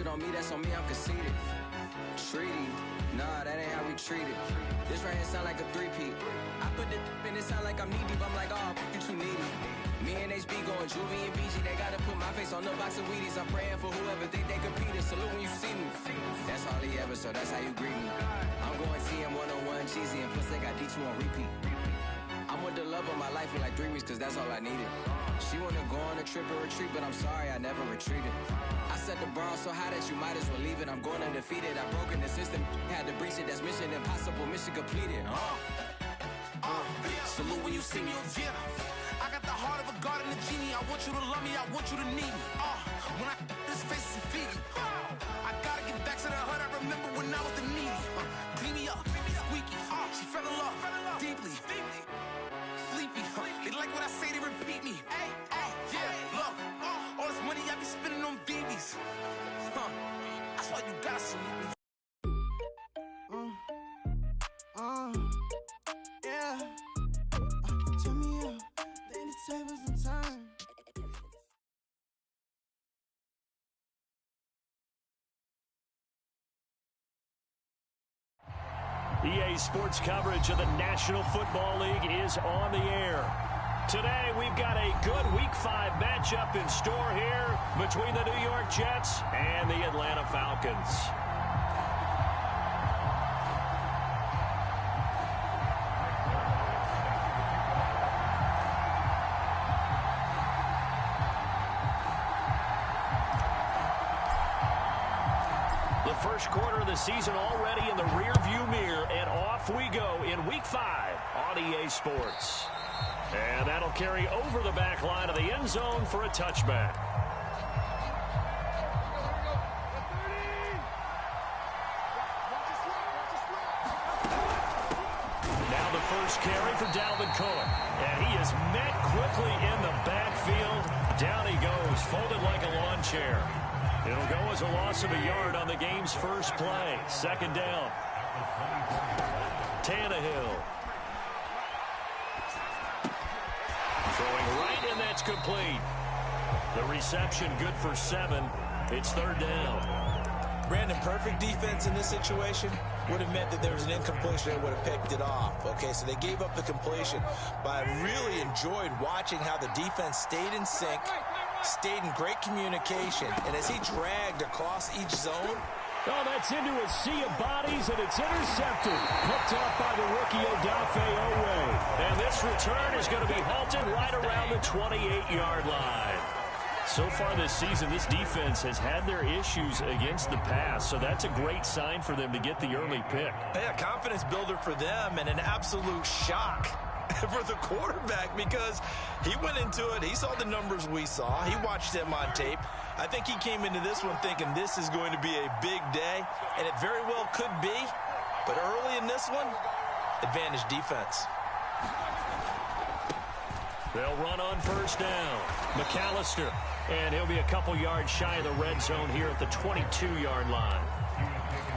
it on me, that's on me, I'm conceited. Treaty, nah, that ain't how we treat it. This right here sound like a three-peat. I put the in it sound like I'm knee-deep, I'm like, oh, you too needy. Me and HB going Juvie and BG, they gotta put my face on the box of Wheaties. I'm praying for whoever think they competing. Salute when you see me. That's all he ever, so that's how you greet me. I'm going TM 101 cheesy, and plus they got D2 on repeat. I'm with the love of my life for like 3 weeks, cause that's all I needed. She wanna go on a trip or retreat, but I'm sorry, I never retreated. I set the bar so high that you might as well leave it. I'm going undefeated, I've broken the system, had to breach it, that's mission impossible, mission completed. Salute when you see me, yeah. I got the heart of a god and a genie. I want you to love me, I want you to need me. When I this face is Fiji. I gotta get back to the hood, I remember when I was the needy. Clean me up, squeaky. She fell in love, deeply. Sleepy, they like what I say, they repeat me. Yeah, look, all this money I be spending on BBs. That's why you gotta salute me. Yeah. Turn me up, lay the tables and turn. EA Sports coverage of the National Football League is on the air. Today, we've got a good Week 5 matchup in store here between the New York Jets and the Atlanta Falcons. The first quarter of the season already in the rearview mirror, and off we go in Week 5 on EA Sports. And that'll carry over the back line of the end zone for a touchback. Now the first carry for Dalvin Cohen. And he is met quickly in the backfield. Down he goes, folded like a lawn chair. It'll go as a loss of a yard on the game's first play. Second down. Tannehill. Throwing right, and that's complete. The reception good for 7. It's third down. Brandon, perfect defense in this situation would have meant that there was an incompletion that would have picked it off. Okay, so they gave up the completion, but I really enjoyed watching how the defense stayed in sync, stayed in great communication, and as he dragged across each zone. Oh, that's into a sea of bodies, and it's intercepted. Picked up by the rookie Odafe Owe. And this return is going to be halted right around the 28-yard line. So far this season, this defense has had their issues against the pass, so that's a great sign for them to get the early pick. Yeah, confidence builder for them, and an absolute shock for the quarterback because he went into it. He saw the numbers we saw. He watched them on tape. I think he came into this one thinking this is going to be a big day, and it very well could be. But early in this one, advantage defense. They'll run on first down. McAllister, and he'll be a couple yards shy of the red zone here at the 22-yard line.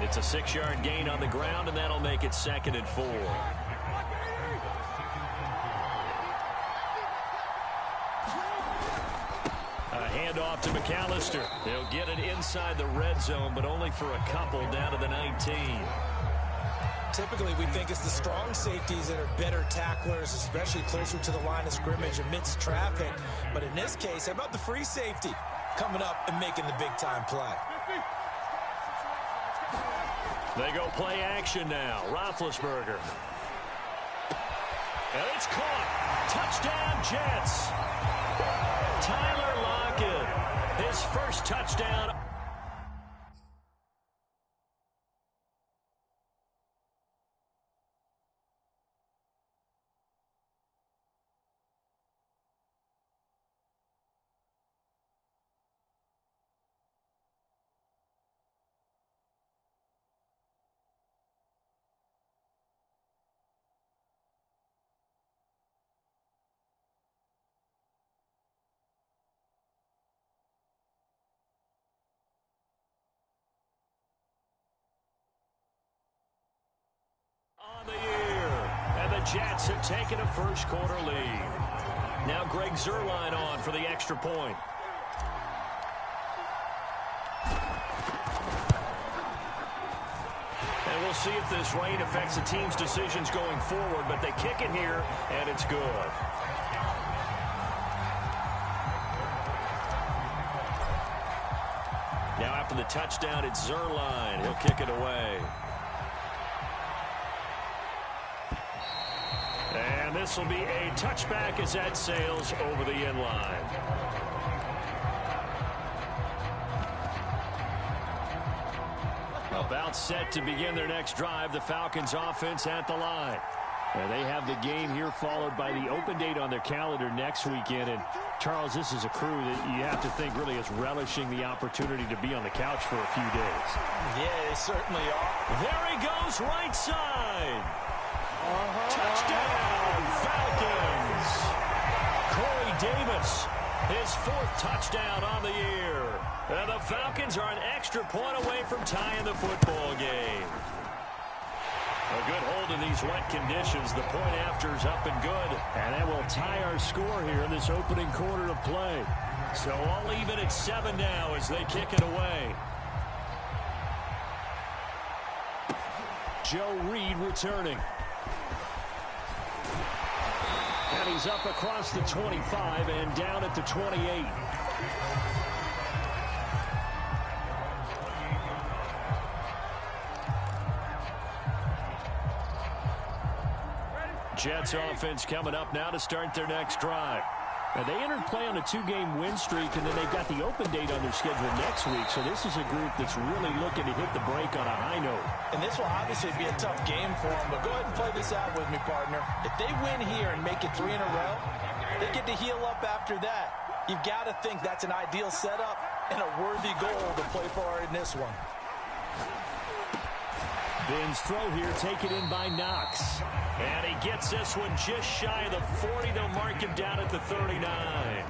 It's a 6-yard gain on the ground, and that'll make it 2nd and 4. Handoff to McAllister. They'll get it inside the red zone, but only for a couple down to the 19. Typically, we think it's the strong safeties that are better tacklers, especially closer to the line of scrimmage amidst traffic. But in this case, how about the free safety coming up and making the big-time play? They go play action now. Roethlisberger. And it's caught. Touchdown, Jets. Tyler Lockett, his first touchdown. On the year, and the Jets have taken a first quarter lead. Now Greg Zuerlein on for the extra point. we'll see if this rain affects the team's decisions going forward, but they kick it here, and it's good. Now after the touchdown, it's Zerline. He'll kick it away. And this will be a touchback as that sails over the end line. About set to begin their next drive, the Falcons offense at the line. And they have the game here followed by the open date on their calendar next weekend. And, Charles, this is a crew that you have to think really is relishing the opportunity to be on the couch for a few days. Yeah, they certainly are. There he goes, right side. Touchdown, Falcons. Corey Davis, his 4th touchdown on the year. And the Falcons are an extra point away from tying the football game. A good hold in these wet conditions. The point after is up and good. And that will tie our score here in this opening quarter of play. So all even at 7 now as they kick it away. Joe Reed returning. And he's up across the 25 and down at the 28. Jets offense coming up now to start their next drive. Now, they entered play on a 2-game win streak, and then they've got the open date on their schedule next week. So this is a group that's really looking to hit the break on a high note. And this will obviously be a tough game for them, but go ahead and play this out with me, partner. If they win here and make it 3 in a row, they get to heal up after that. You've got to think that's an ideal setup and a worthy goal to play for in this one. Ben's throw here taken in by Knox. And he gets this one just shy of the 40. They'll mark him down at the 39.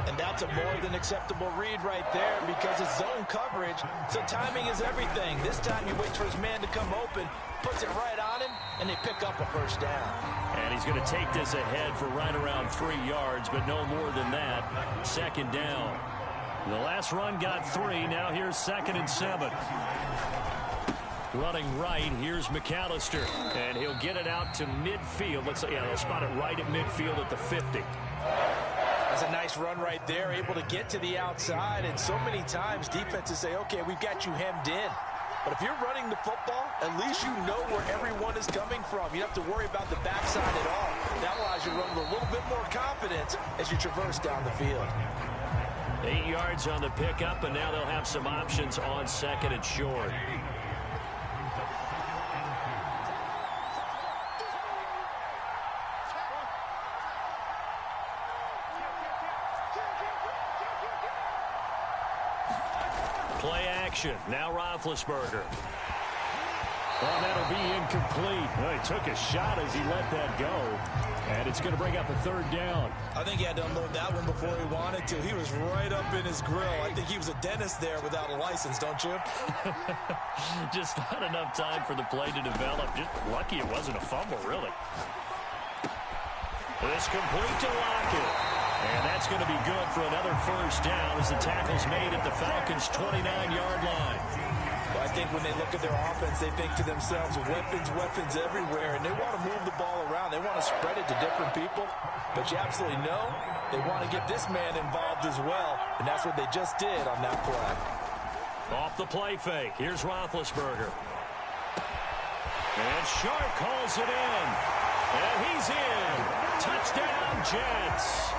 And that's a more than acceptable read right there because it's zone coverage, so timing is everything. This time he waits for his man to come open, puts it right on him, and they pick up a first down. And he's going to take this ahead for right around 3 yards, but no more than that. 2nd down. The last run got 3. Now here's 2nd and 7. Running right, here's McAllister, and he'll get it out to midfield. They'll spot it right at midfield at the 50. That's a nice run right there, able to get to the outside, and so many times defenses say, okay, we've got you hemmed in. But if you're running the football, at least you know where everyone is coming from. You don't have to worry about the backside at all. That allows you to run with a little bit more confidence as you traverse down the field. 8 yards on the pickup, and now they'll have some options on 2nd and short. Play action. Now Roethlisberger. Well, that'll be incomplete. Well, he took a shot as he let that go. And it's going to bring up a 3rd down. I think he had to unload that one before he wanted to. He was right up in his grill. I think he was a dentist there without a license, don't you? Just not enough time for the play to develop. Just lucky it wasn't a fumble, really. This complete to Lockett. And that's going to be good for another first down as the tackle's made at the Falcons' 29-yard line. Well, I think when they look at their offense, they think to themselves, weapons everywhere, and they want to move the ball around. They want to spread it to different people, but you absolutely know they want to get this man involved as well, and that's what they just did on that play. Off the play fake, here's Roethlisberger. And Shark calls it in, and he's in. Touchdown, Jets.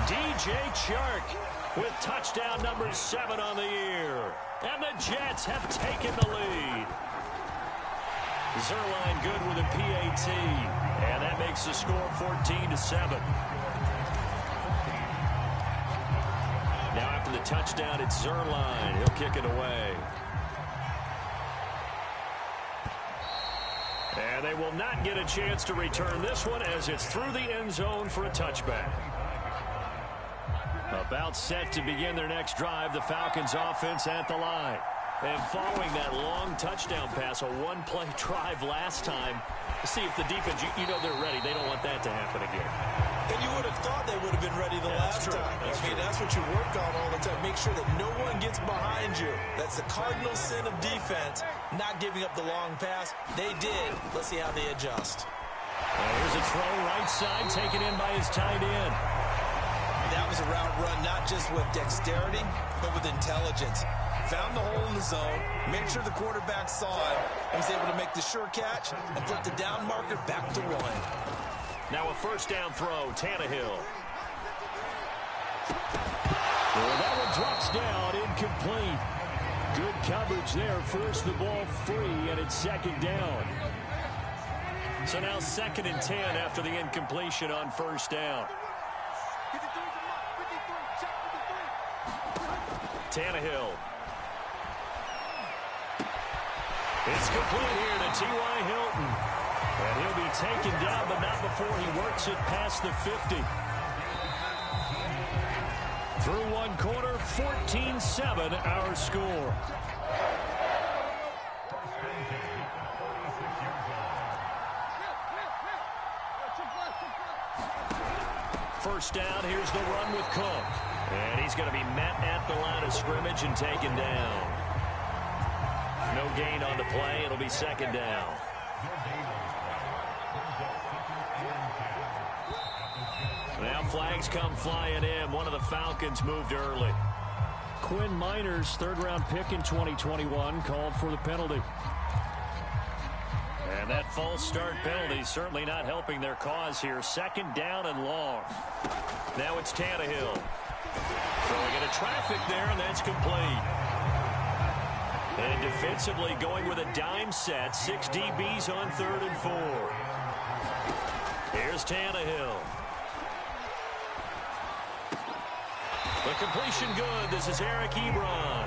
DJ Chark with touchdown number 7 on the year. And the Jets have taken the lead. Zerline good with a PAT. And that makes the score 14-7. Now after the touchdown, it's Zerline. He'll kick it away. And they will not get a chance to return this one as it's through the end zone for a touchback. About set to begin their next drive, the Falcons offense at the line. And following that long touchdown pass, a one-play drive last time, see if the defense, you know they're ready. They don't want that to happen again. And you would have thought they would have been ready the last time. I mean, that's that's what you work on all the time. Make sure that no one gets behind you. That's the cardinal sin of defense, not giving up the long pass. They did. Let's see how they adjust. Here's a throw right side, taken in by his tight end. That was a route run not just with dexterity, but with intelligence. Found the hole in the zone, made sure the quarterback saw it, and was able to make the sure catch and flip the down marker back to 1. Now a first down throw, Tannehill. Well, that one drops down, incomplete. Good coverage there, forced the ball free, and it's second down. So now 2nd and 10 after the incompletion on first down. Tannehill. It's complete here to T.Y. Hilton. And he'll be taken down, but not before he works it past the 50. Through one quarter, 14-7 our score. First down, here's the run with Cook. And he's going to be met at the line of scrimmage and taken down. No gain on the play. It'll be second down. Now flags come flying in. One of the Falcons moved early. Quinn Miners, third-round pick in 2021, called for the penalty. And that false start penalty certainly not helping their cause here. Second down and long. Now it's Tannehill. Throwing into traffic there, and that's complete. And defensively going with a dime set. 6 DBs on 3rd and 4. Here's Tannehill. The completion good. This is Eric Ebron.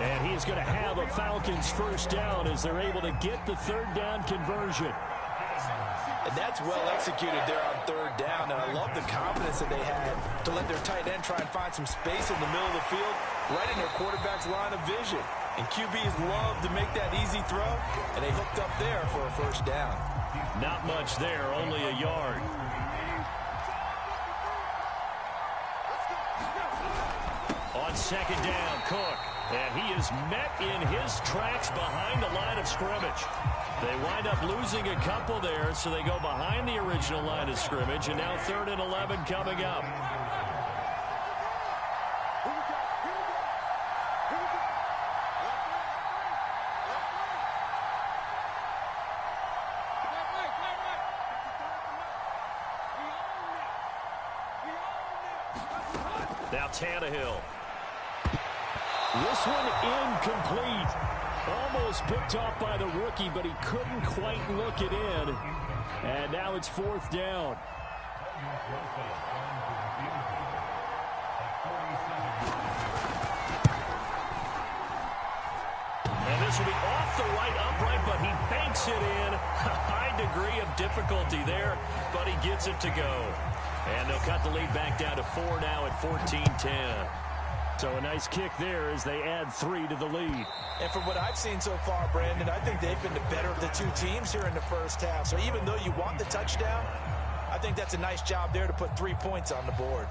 And he's going to have a Falcons first down as they're able to get the 3rd down conversion. And that's well executed there on 3rd down. And I love the confidence that they had to let their tight end try and find some space in the middle of the field, right in their quarterback's line of vision. And QBs love to make that easy throw, and they hooked up there for a first down. Not much there, only a yard. On second down, Cook. And he is met in his tracks behind the line of scrimmage. They wind up losing a couple there, so they go behind the original line of scrimmage, and now 3rd and 11 coming up. Now Tannehill. This one incomplete. Almost picked off by the rookie, but he couldn't quite look it in. And now it's 4th down. And this will be off the right upright, but he banks it in. A high degree of difficulty there, but he gets it to go. And they'll cut the lead back down to 4 now at 14-10. So a nice kick there as they add 3 to the lead. And from what I've seen so far, Brandon, I think they've been the better of the two teams here in the first half. So even though you want the touchdown, I think that's a nice job there to put 3 points on the board.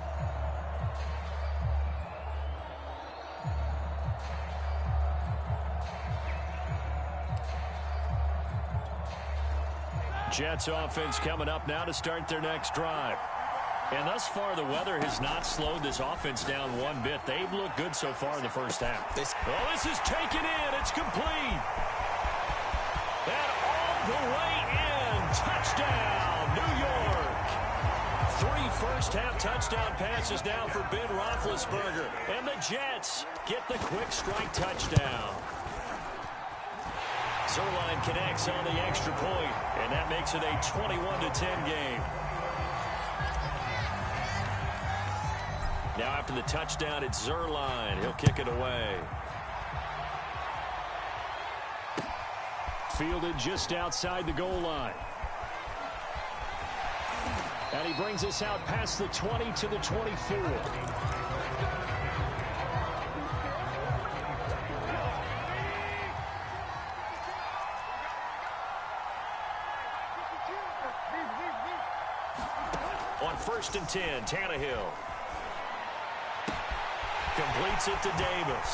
Jets offense coming up now to start their next drive. And thus far, the weather has not slowed this offense down one bit. They've looked good so far in the first half. This is taken in. It's complete. And all the way in. Touchdown, New York. 3 first-half touchdown passes now for Ben Roethlisberger. And the Jets get the quick strike touchdown. Zerline connects on the extra point, and that makes it a 21-10 game. Now after the touchdown, it's Zerline. He'll kick it away. Fielded just outside the goal line. And he brings us out past the 20 to the 24. On 1st and 10, Tannehill. Completes it to Davis.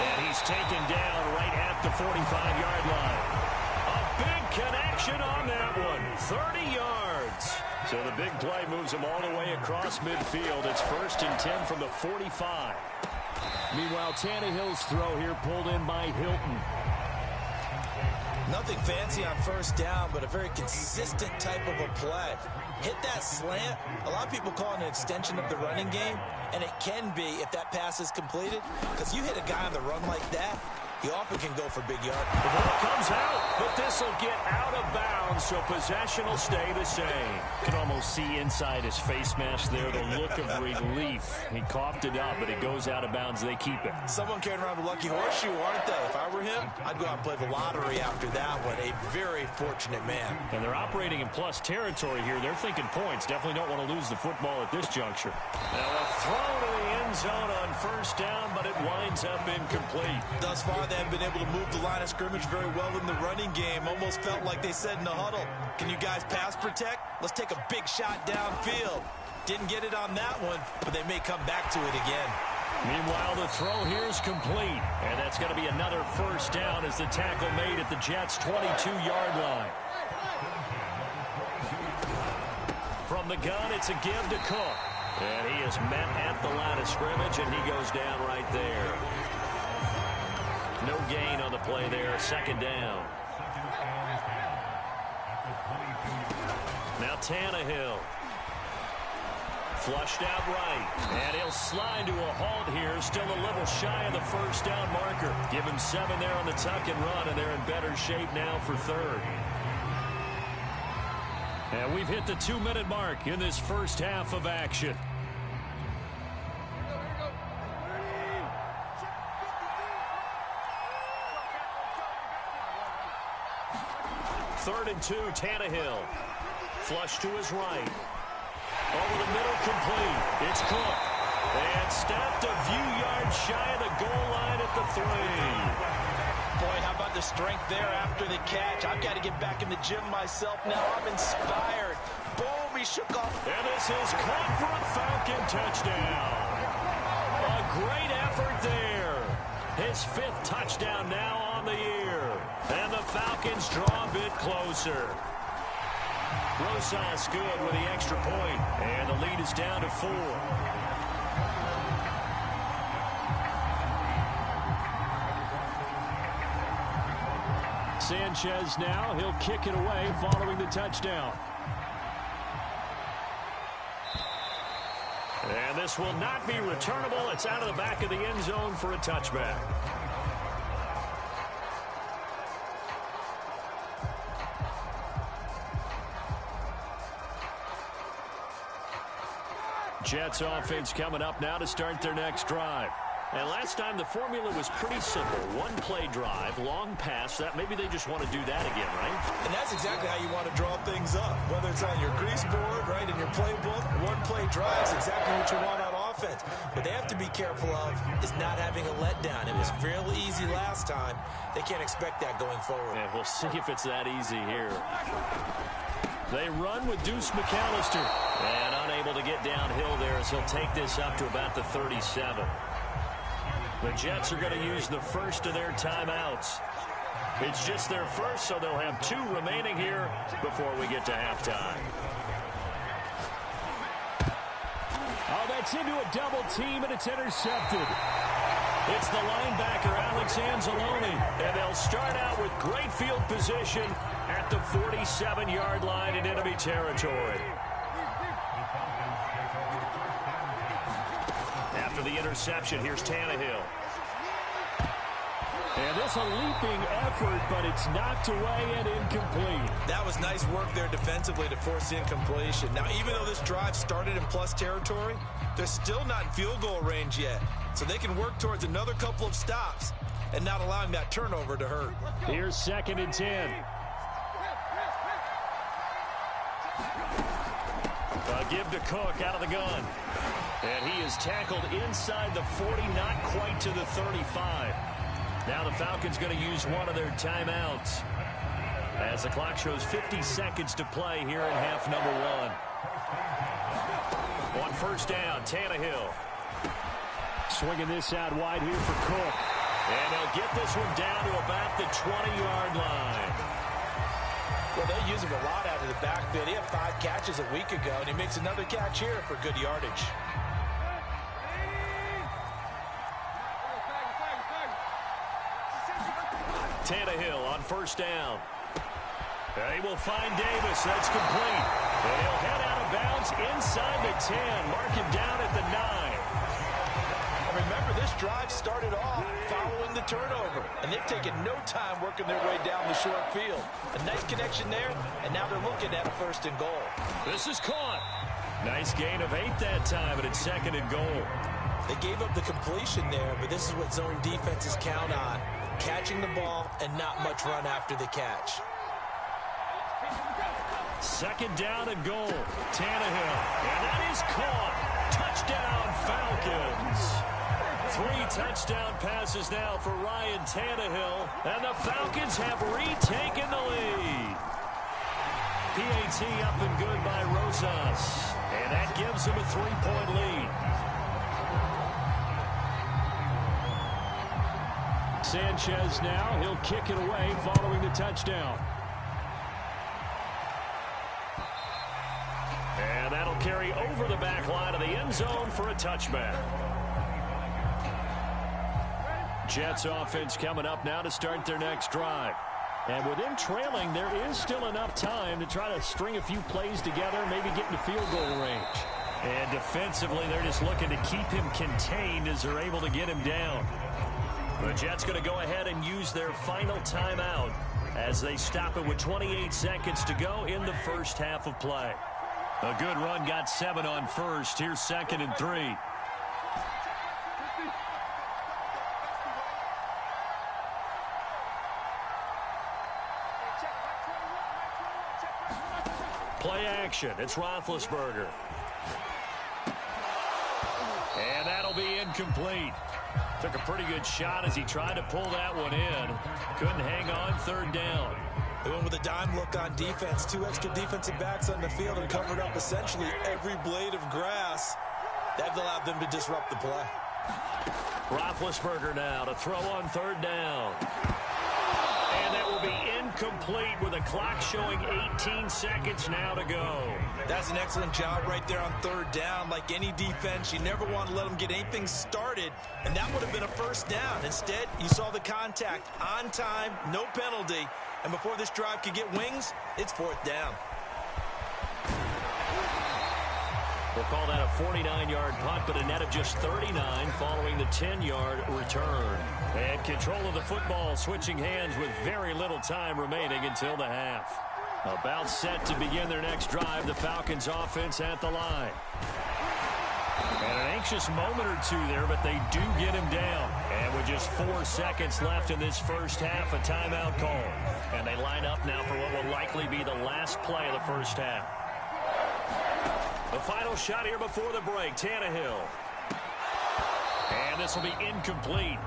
And he's taken down right at the 45-yard line. A big connection on that one. 30 yards. So the big play moves him all the way across midfield. It's 1st and 10 from the 45. Meanwhile, Tannehill's throw here pulled in by Hilton. Nothing fancy on first down, but a very consistent type of a play. Hit that slant. A lot of people call it an extension of the running game, and it can be if that pass is completed, because you hit a guy on the run like that, he often can go for big yard. The ball comes out, but this will get out of bounds, so possession will stay the same. You can almost see inside his face mask there the look of relief. He coughed it up, but it goes out of bounds. They keep it. Someone carrying around the lucky horseshoe, aren't they? If I were him, I'd go out and play the lottery after that one. A very fortunate man. And they're operating in plus territory here. They're thinking points. Definitely don't want to lose the football at this juncture. Now a throw to the end zone on first down, but it winds up incomplete. Thus far, they haven't been able to move the line of scrimmage very well in the running game. Almost felt like they said in the huddle, can you guys pass protect? Let's take a big shot downfield. Didn't get it on that one, but they may come back to it again. Meanwhile, the throw here is complete, and that's going to be another first down as the tackle made at the Jets' 22-yard line. From the gun, it's a give to Cook. And he is met at the line of scrimmage, and he goes down right there. No gain on the play there, 2nd down. Now Tannehill. Flushed out right, and he'll slide to a halt here. Still a little shy of the first down marker. Give him 7 there on the tuck and run, and they're in better shape now for 3rd. And we've hit the 2-minute mark in this first half of action. Third and 2, Tannehill. Flush to his right. Over the middle, complete. It's Cook. And stopped a few yards shy of the goal line at the 3. Boy, how about the strength there after the catch? I've got to get back in the gym myself now. I'm inspired. Boom, he shook off. And this is caught for a Falcon touchdown. A great effort there. His 5th touchdown now on the year. And the Falcons draw a bit closer. Rosas good with the extra point, and the lead is down to 4. Sanchez now, he'll kick it away following the touchdown. And this will not be returnable. It's out of the back of the end zone for a touchback. Jets offense coming up now to start their next drive. And last time the formula was pretty simple. 1-play drive, long pass. That maybe they just want to do that again, right? And that's exactly how you want to draw things up. Whether it's on your grease board, right, in your playbook, 1-play drive is exactly what you want on offense. What they have to be careful of is not having a letdown. It was fairly easy last time. They can't expect that going forward. And we'll see if it's that easy here. They run with Deuce McAllister. And unable to get downhill there as he'll take this up to about the 37. The Jets are going to use the first of their timeouts. It's just their first, so they'll have 2 remaining here before we get to halftime. Oh, that's into a double team, and it's intercepted. It's the linebacker, Alex Anzalone, and they'll start out with great field position at the 47-yard line in enemy territory. After the interception, here's Tannehill. And this a leaping effort, but it's knocked away and incomplete. That was nice work there defensively to force the incompletion. Now, even though this drive started in plus territory, they're still not in field goal range yet. So they can work towards another couple of stops and not allowing that turnover to hurt. Here's 2nd and 10. A give to Cook out of the gun. And he is tackled inside the 40, not quite to the 35. Now the Falcons going to use one of their timeouts as the clock shows 50 seconds to play here in half number 1. On first down, Tannehill. swinging this out wide here for Cook. And they'll get this one down to about the 20-yard line. Well, they use him a lot out of the backfield. He had 5 catches a week ago, and he makes another catch here for good yardage. Tannehill on first down. He will find Davis. That's complete. And he'll head out of bounds inside the 10. Mark him down at the 9. Remember, this drive started off following the turnover, and they've taken no time working their way down the short field. A nice connection there, and now they're looking at a 1st and goal. This is caught. Nice gain of 8 that time, and it's 2nd and goal. They gave up the completion there, but this is what zone defenses count on, catching the ball and not much run after the catch. 2nd down and goal. Tannehill, and that is caught. Touchdown, Falcons. 3 touchdown passes now for Ryan Tannehill, and the Falcons have retaken the lead. PAT up and good by Rosas, and that gives them a 3-point lead. Sanchez now, he'll kick it away following the touchdown. And that'll carry over the back line of the end zone for a touchback. Jets offense coming up now to start their next drive. And with them trailing, there is still enough time to try to string a few plays together, maybe get into field goal range. And defensively, they're just looking to keep him contained as they're able to get him down. The Jets going to go ahead and use their final timeout as they stop it with 28 seconds to go in the first half of play. A good run, got 7 on first. Here's 2nd and 3. Play action. It's Roethlisberger. And that'll be incomplete. Took a pretty good shot as he tried to pull that one in. Couldn't hang on 3rd down. They went with a dime look on defense. 2 extra defensive backs on the field and covered up essentially every blade of grass. That allowed them to disrupt the play. Roethlisberger now to throw on 3rd down. And that will be incomplete with a clock showing 18 seconds now to go. That's an excellent job right there on 3rd down. Like any defense, you never want to let them get anything started, and that would have been a 1st down. Instead, you saw the contact on time, no penalty, and before this drive could get wings, it's 4th down. We'll call that a 49-yard punt, but a net of just 39 following the 10-yard return. And control of the football switching hands with very little time remaining until the half. About set to begin their next drive, the Falcons offense at the line. And an anxious moment or two there, but they do get him down. And with just 4 seconds left in this first half, a timeout call. And they line up now for what will likely be the last play of the first half. The final shot here before the break, Tannehill. And this will be incomplete.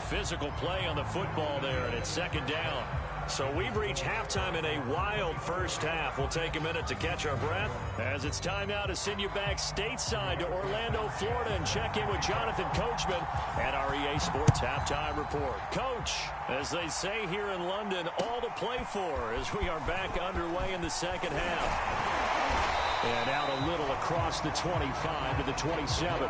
Physical play on the football there, and it's 2nd down. So we've reached halftime in a wild first half. We'll take a minute to catch our breath as it's time now to send you back stateside to Orlando, Florida, and check in with Jonathan Coachman at our EA Sports Halftime Report. Coach, as they say here in London, all to play for as we are back underway in the second half. And out a little across the 25 to the 27.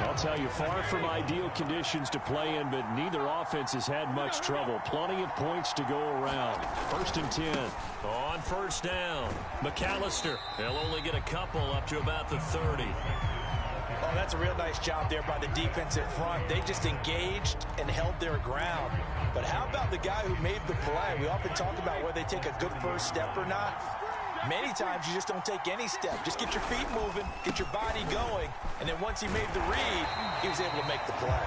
I'll tell you, far from ideal conditions to play in, but neither offense has had much trouble. Plenty of points to go around. 1st and 10. On 1st down, McAllister. They'll only get a couple up to about the 30. Oh, that's a real nice job there by the defensive front. They just engaged and held their ground. But how about the guy who made the play? We often talk about whether they take a good first step or not. Many times you just don't take any step. Just get your feet moving, get your body going, and then once he made the read, he was able to make the play.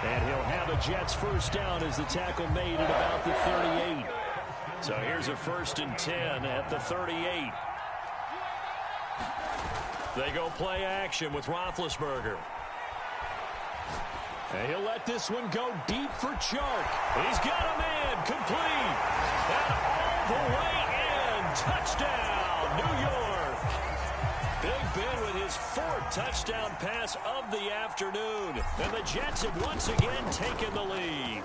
And he'll have a Jets first down as the tackle made at about the 38. So here's a 1st and 10 at the 38. They go play action with Roethlisberger. And he'll let this one go deep for Chark. He's got a man complete. And all the way in. Touchdown, New York. Big Ben with his 4th touchdown pass of the afternoon. And the Jets have once again taken the lead.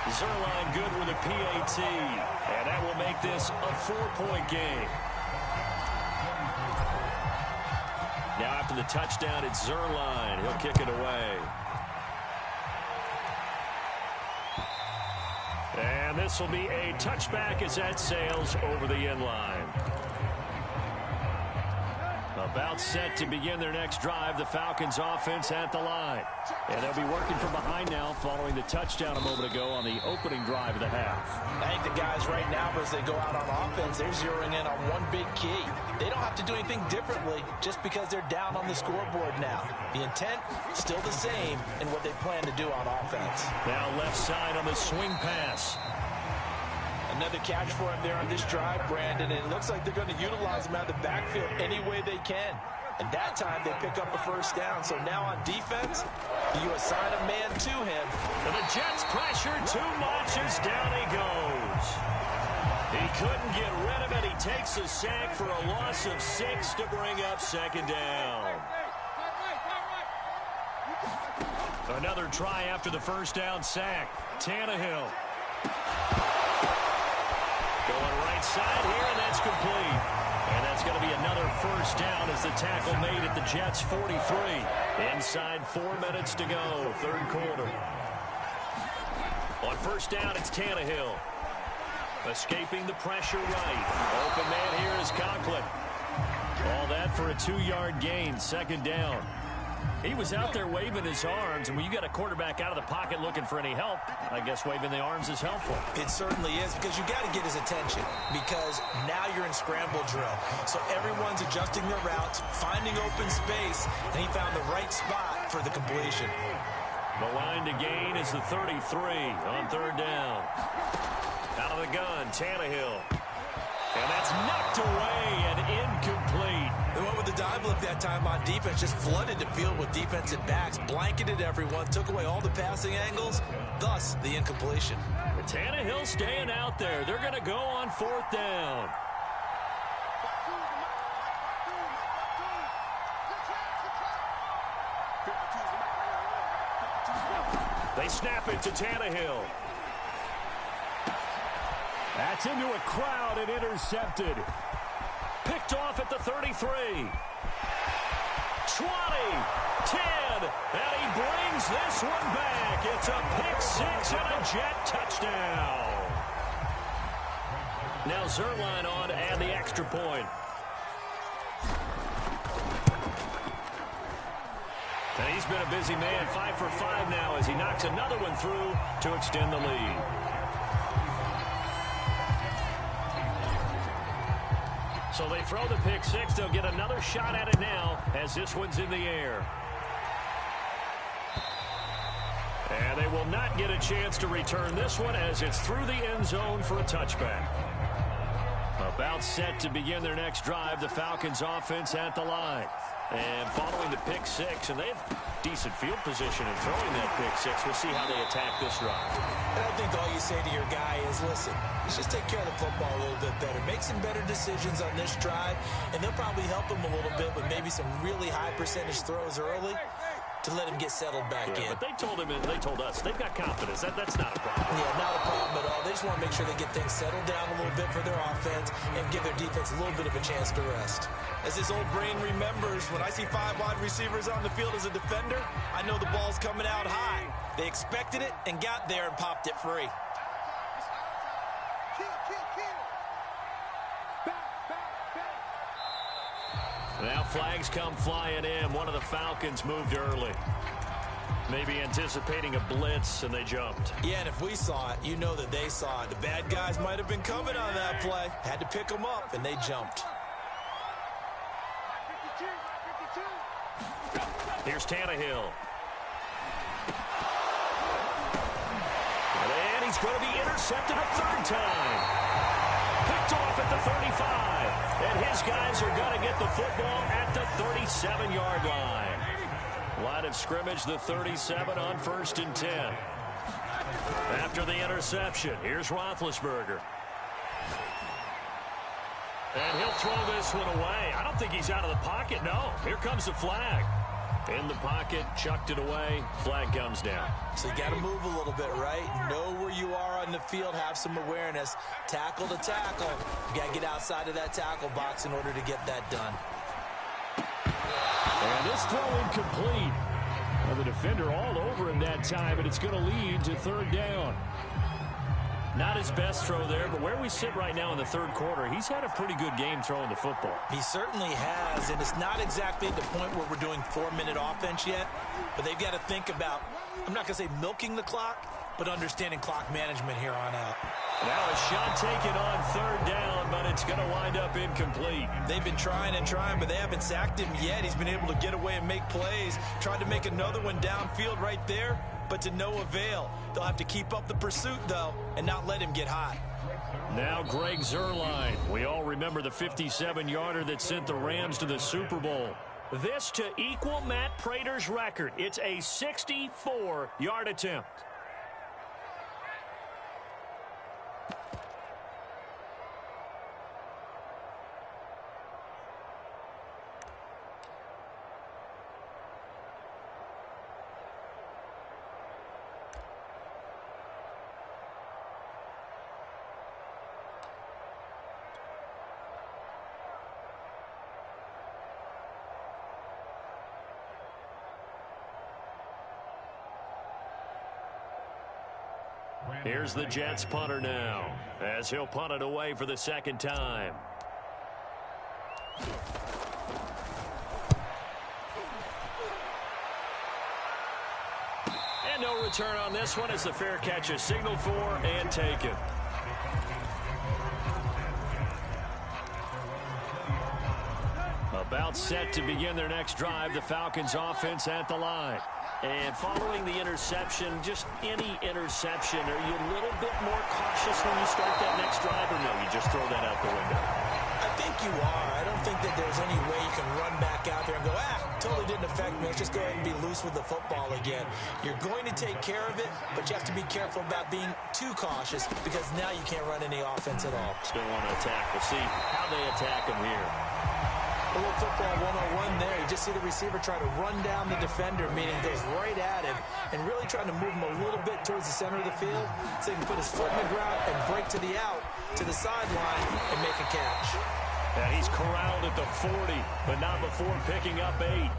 Zerline good with a PAT. And that will make this a 4-point game. Now after the touchdown, it's Zerline. He'll kick it away. And this will be a touchback as that sails over the end line. About set to begin their next drive, the Falcons offense at the line. And they'll be working from behind now following the touchdown a moment ago on the opening drive of the half. I think the guys right now, as they go out on offense, they're zeroing in on one big key. They don't have to do anything differently just because they're down on the scoreboard now. The intent, still the same in what they plan to do on offense. Now left side on the swing pass. Another catch for him there on this drive, Brandon, and it looks like they're going to utilize him out of the backfield any way they can. And that time they pick up a first down. So now on defense, you assign a man to him. And the Jets pressure too much as down he goes. He couldn't get rid of it. He takes a sack for a loss of 6 to bring up second down. Another try after the first down sack. Tannehill. Going right side here, and that's complete. And that's going to be another first down as the tackle made at the Jets' 43. Inside 4 minutes to go, third quarter. On first down, it's Tannehill. Escaping the pressure right. Open man here is Conklin. All that for a 2-yard gain, second down. He was out there waving his arms, and when you got a quarterback out of the pocket looking for any help, I guess waving the arms is helpful. It certainly is, because you got to get his attention, because now you're in scramble drill. So everyone's adjusting their routes, finding open space, and he found the right spot for the completion. The line to gain is the 33 on third down. Out of the gun, Tannehill. And that's knocked away and incomplete. They went with the dive look that time on defense, just flooded the field with defensive backs, blanketed everyone, took away all the passing angles, thus the incompletion. Tannehill staying out there. They're going to go on fourth down. They snap it to Tannehill. That's into a crowd and intercepted. Picked off at the 33. 20, 10, and he brings this one back. It's a pick six and a Jet touchdown. Now Zerline on to add the extra point. And he's been a busy man, 5 for 5 now as he knocks another one through to extend the lead. So they throw the pick six. They'll get another shot at it now as this one's in the air. And they will not get a chance to return this one as it's through the end zone for a touchback. About set to begin their next drive, the Falcons offense at the line. And following the pick six, and they have decent field position in throwing that pick six. We'll see how they attack this drive. And I think all you say to your guy is, listen, let's just take care of the football a little bit better. Make some better decisions on this drive, and they'll probably help him a little bit with maybe some really high percentage throws early to let him get settled back in. But they told him, and they told us, they've got confidence. That's not a problem. Yeah, not a problem at all. They just want to make sure they get things settled down a little bit for their offense and give their defense a little bit of a chance to rest. As his old brain remembers, when I see 5 wide receivers on the field as a defender, I know the ball's coming out high. They expected it and got there and popped it free. Now flags come flying in. One of the Falcons moved early. Maybe anticipating a blitz, and they jumped. Yeah, and if we saw it, you know that they saw it. The bad guys might have been coming on that play. Had to pick them up, and they jumped. Here's Tannehill. And he's going to be intercepted a third time. Picked off at the 35. And his guys are going to get the football at the 37-yard line. Line of scrimmage, the 37 on 1st and 10. After the interception, here's Roethlisberger. And he'll throw this one away. I don't think he's out of the pocket, no. Here comes the flag. In the pocket, chucked it away, flag comes down. So you got to move a little bit, right? Know where you are on the field, have some awareness. Tackle to tackle. You got to get outside of that tackle box in order to get that done. And this throw incomplete. Well, the defender all over him that time, and it's going to lead to third down. Not his best throw there, but where we sit right now in the third quarter, he's had a pretty good game throwing the football. He certainly has, and it's not exactly at the point where we're doing 4-minute offense yet, but they've got to think about, I'm not going to say milking the clock, but understanding clock management here on out. Now a shot taken on third down, but it's going to wind up incomplete. They've been trying and trying, but they haven't sacked him yet. He's been able to get away and make plays. Tried to make another one downfield right there, but to no avail. They'll have to keep up the pursuit, though, and not let him get hot. Now Greg Zuerlein. We all remember the 57-yarder that sent the Rams to the Super Bowl. This to equal Matt Prater's record. It's a 64-yard attempt. Here's the Jets punter now, as he'll punt it away for the second time. And no return on this one as the fair catch is signaled for and taken. About set to begin their next drive, the Falcons offense at the line. And following the interception, just any interception, are you a little bit more cautious when you start that next drive, or no, you just throw that out the window? I think you are. I don't think that there's any way you can run back out there and go, totally didn't affect me. Let's just go ahead and be loose with the football again. You're going to take care of it, but you have to be careful about being too cautious because now you can't run any offense at all. Still want to attack. We'll see how they attack him here. A little football 101 there. You just see the receiver try to run down the defender, meaning goes right at him, and really trying to move him a little bit towards the center of the field so he can put his foot in the ground and break to the out, to the sideline, and make a catch. And he's corralled at the 40, but not before picking up 8.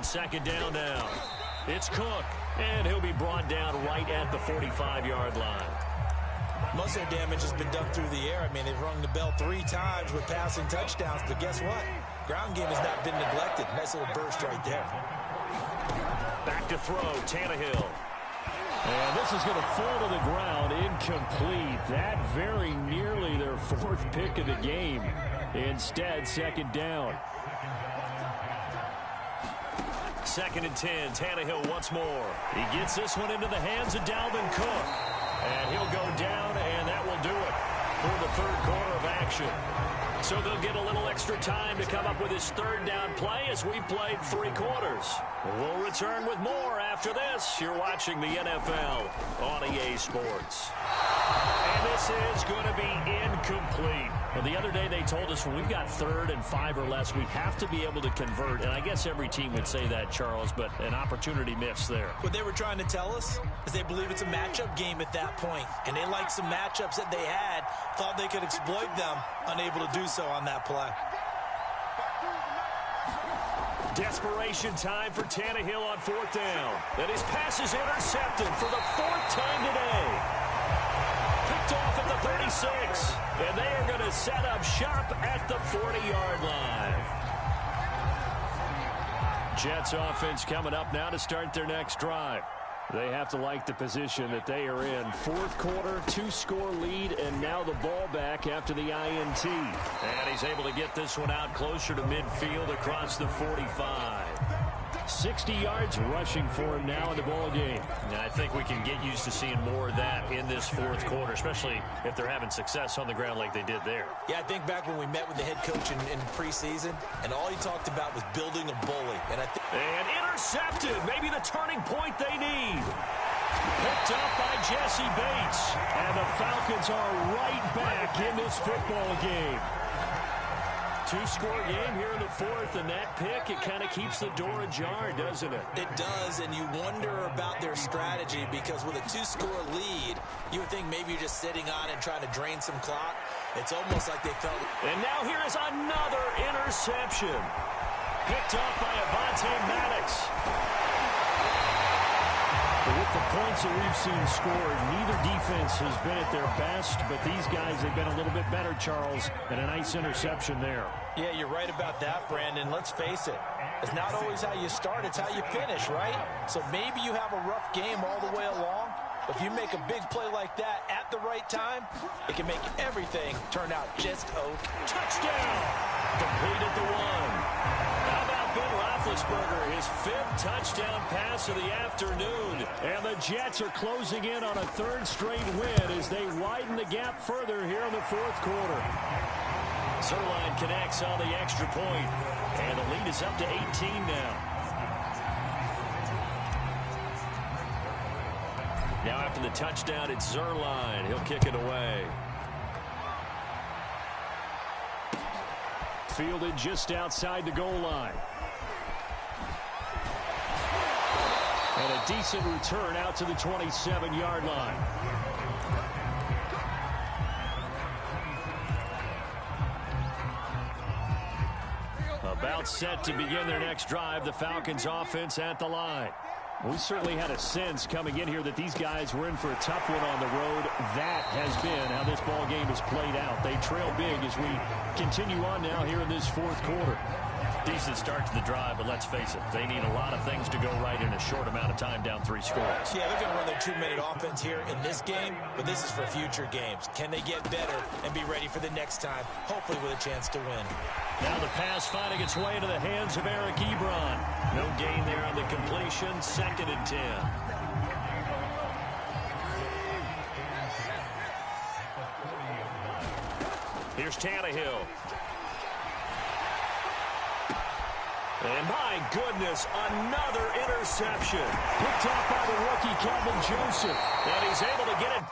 Second down now. It's Cook, and he'll be brought down right at the 45-yard line. Most of their damage has been done through the air. I mean, they've rung the bell 3 times with passing touchdowns, but guess what? Ground game has not been neglected. Nice little burst right there. Back to throw, Tannehill. And this is going to fall to the ground, incomplete. That very nearly their 4th pick of the game. Instead, second down. 2nd and 10, Tannehill once more. He gets this one into the hands of Dalvin Cook. And he'll go down, and that will do it for the third quarter of action. So they'll get a little extra time to come up with his third down play as we've played 3 quarters. We'll return with more after this. You're watching the NFL on EA Sports. And this is going to be incomplete. Well, the other day they told us when we've got 3rd and 5 or less, we have to be able to convert. And I guess every team would say that, Charles, but an opportunity missed there. What they were trying to tell us is they believe it's a matchup game at that point. And they liked some matchups that they had, thought they could exploit them, unable to do so on that play. Desperation time for Tannehill on 4th down. And his pass is intercepted for the 4th time today. Picked off at the 36. And they are going to set up shop at the 40-yard line. Jets offense coming up now to start their next drive. They have to like the position that they are in. Fourth quarter, 2-score lead, and now the ball back after the INT. And he's able to get this one out closer to midfield across the 45. 60 yards rushing for him now in the ball game. And I think we can get used to seeing more of that in this fourth quarter, especially if they're having success on the ground like they did there. Yeah, I think back when we met with the head coach in preseason, and all he talked about was building a bully. And intercepted. Maybe the turning point they need. Picked up by Jesse Bates. And the Falcons are right back in this football game. 2-score game here in the fourth, and that pick, it kind of keeps the door ajar, doesn't it? It does, and you wonder about their strategy because with a 2-score lead, you would think maybe you're just sitting on it and trying to drain some clock. It's almost like they felt... And now here is another interception. Picked up by Avonte Maddox. With the points that we've seen scored, neither defense has been at their best, but these guys have been a little bit better, Charles, and a nice interception there. Yeah, you're right about that, Brandon. Let's face it. It's not always how you start, it's how you finish, right? So maybe you have a rough game all the way along, but if you make a big play like that at the right time, it can make everything turn out just okay. Touchdown! Completed the one. How about Ben Roethlisberger, his 5th touchdown pass of the afternoon. And the Jets are closing in on a 3rd straight win as they widen the gap further here in the fourth quarter. Zerline connects on the extra point, and the lead is up to 18 now. Now after the touchdown, it's Zerline. He'll kick it away. Fielded just outside the goal line. And a decent return out to the 27-yard line. About set to begin their next drive, the Falcons offense at the line. We certainly had a sense coming in here that these guys were in for a tough one on the road. That has been how this ball game has played out. They trail big as we continue on now here in this fourth quarter. Decent start to the drive, but let's face it, they need a lot of things to go right in a short amount of time down 3 scores. Yeah, they're going to run their 2-minute offense here in this game, but this is for future games. Can they get better and be ready for the next time, hopefully with a chance to win? Now the pass finding its way into the hands of Eric Ebron. No gain there on the completion, 2nd and 10. Here's Tannehill. And my goodness, another interception. Picked off by the rookie, Kelvin Joseph. And he's able to get it